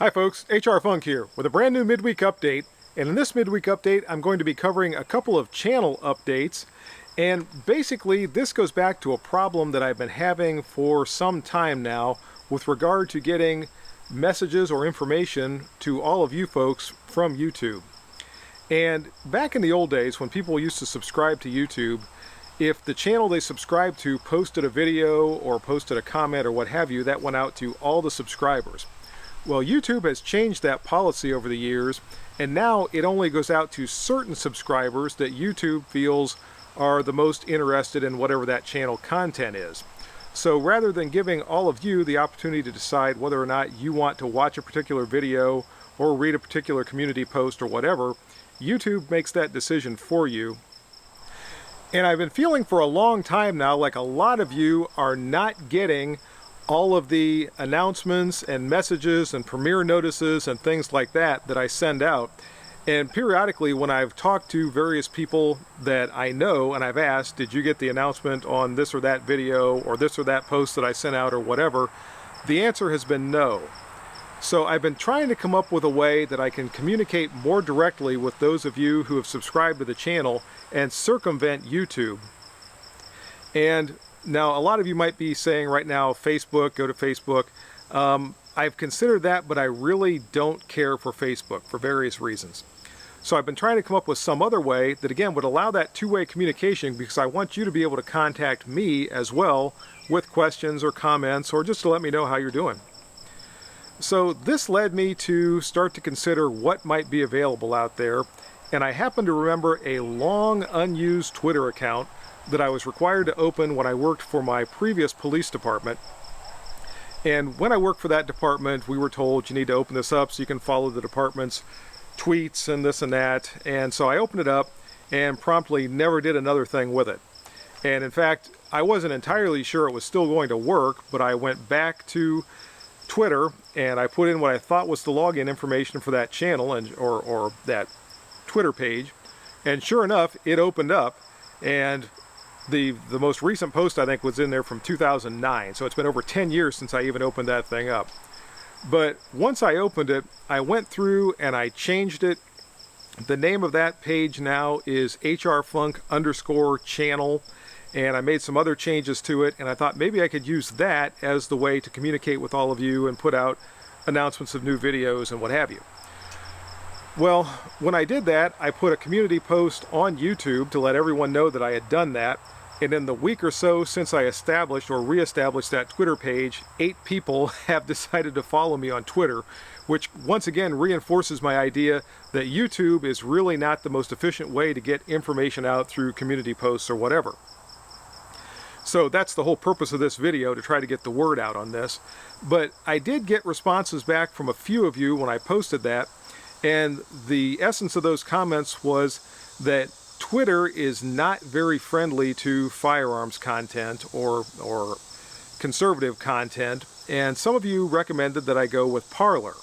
Hi folks, HR Funk here with a brand new midweek update, and in this midweek update I'm going to be covering a couple of channel updates, and basically this goes back to a problem that I've been having for some time now with regard to getting messages or information to all of you folks from YouTube. And back in the old days when people used to subscribe to YouTube, if the channel they subscribed to posted a video or posted a comment or what have you, that went out to all the subscribers. Well, YouTube has changed that policy over the years, and now it only goes out to certain subscribers that YouTube feels are the most interested in whatever that channel content is. So rather than giving all of you the opportunity to decide whether or not you want to watch a particular video or read a particular community post or whatever, YouTube makes that decision for you. And I've been feeling for a long time now like a lot of you are not getting all of the announcements and messages and premiere notices and things like that that I send out. And periodically when I've talked to various people that I know and I've asked, did you get the announcement on this or that video or this or that post that I sent out or whatever, the answer has been no. So I've been trying to come up with a way that I can communicate more directly with those of you who have subscribed to the channel and circumvent YouTube. And now, a lot of you might be saying right now, Facebook, go to Facebook. I've considered that, but I really don't care for Facebook for various reasons. So I've been trying to come up with some other way that, again, would allow that two-way communication, because I want you to be able to contact me as well with questions or comments or just to let me know how you're doing. So this led me to start to consider what might be available out there, and I happen to remember a long unused Twitter account that I was required to open when I worked for my previous police department. And when I worked for that department, we were told you need to open this up so you can follow the department's tweets and this and that. And so I opened it up and promptly never did another thing with it. And in fact, I wasn't entirely sure it was still going to work, but I went back to Twitter and I put in what I thought was the login information for that channel and or that Twitter page. And sure enough, it opened up, and the most recent post I think was in there from 2009, so it's been over 10 years since I even opened that thing up. But once I opened it, I went through and I changed it. The name of that page now is hrfunk_channel, and I made some other changes to it, and I thought maybe I could use that as the way to communicate with all of you and put out announcements of new videos and what have you. Well, when I did that, I put a community post on YouTube to let everyone know that I had done that. And in the week or so since I established or reestablished that Twitter page, 8 people have decided to follow me on Twitter, which once again reinforces my idea that YouTube is really not the most efficient way to get information out through community posts or whatever. So that's the whole purpose of this video, to try to get the word out on this. But I did get responses back from a few of you when I posted that. And the essence of those comments was that Twitter is not very friendly to firearms content or conservative content, and some of you recommended that I go with Parler.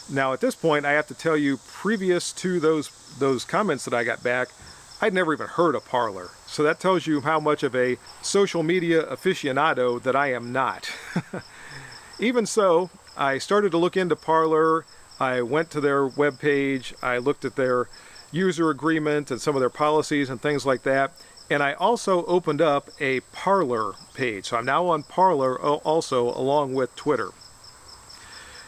Now at this point I have to tell you, previous to those comments that I got back, I'd never even heard of Parler. So that tells you how much of a social media aficionado that I am not. Even so, I started to look into Parler. I went to their webpage, I looked at their user agreement and some of their policies and things like that, and I also opened up a Parler page. So I'm now on Parler also, along with Twitter.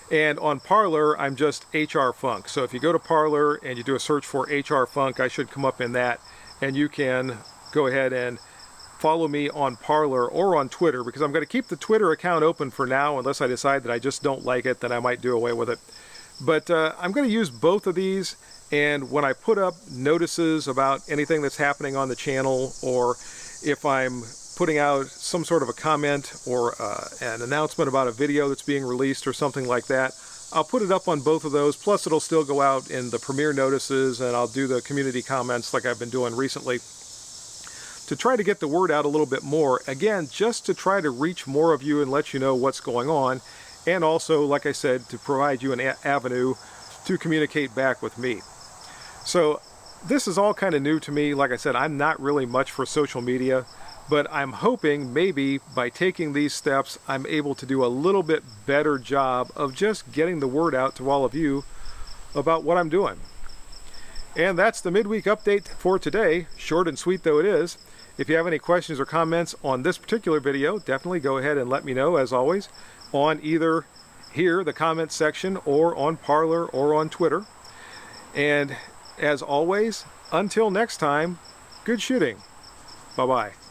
And on Parler, I'm just HR Funk. So if you go to Parler and you do a search for HR Funk, I should come up in that, and you can go ahead and follow me on Parler or on Twitter, because I'm going to keep the Twitter account open for now unless I decide that I just don't like it, then I might do away with it. But I'm going to use both of these, and when I put up notices about anything that's happening on the channel, or if I'm putting out some sort of a comment or an announcement about a video that's being released or something like that, I'll put it up on both of those, plus it'll still go out in the premiere notices, and I'll do the community comments like I've been doing recently to try to get the word out a little bit more. Again, just to try to reach more of you and let you know what's going on. And also, like I said, to provide you an avenue to communicate back with me. So this is all kind of new to me. Like I said, I'm not really much for social media. But I'm hoping maybe by taking these steps, I'm able to do a little bit better job of just getting the word out to all of you about what I'm doing. And that's the midweek update for today, short and sweet though it is. If you have any questions or comments on this particular video, definitely go ahead and let me know, as always, on either here, the comments section, or on Parler or on Twitter. And as always, until next time, good shooting. Bye-bye.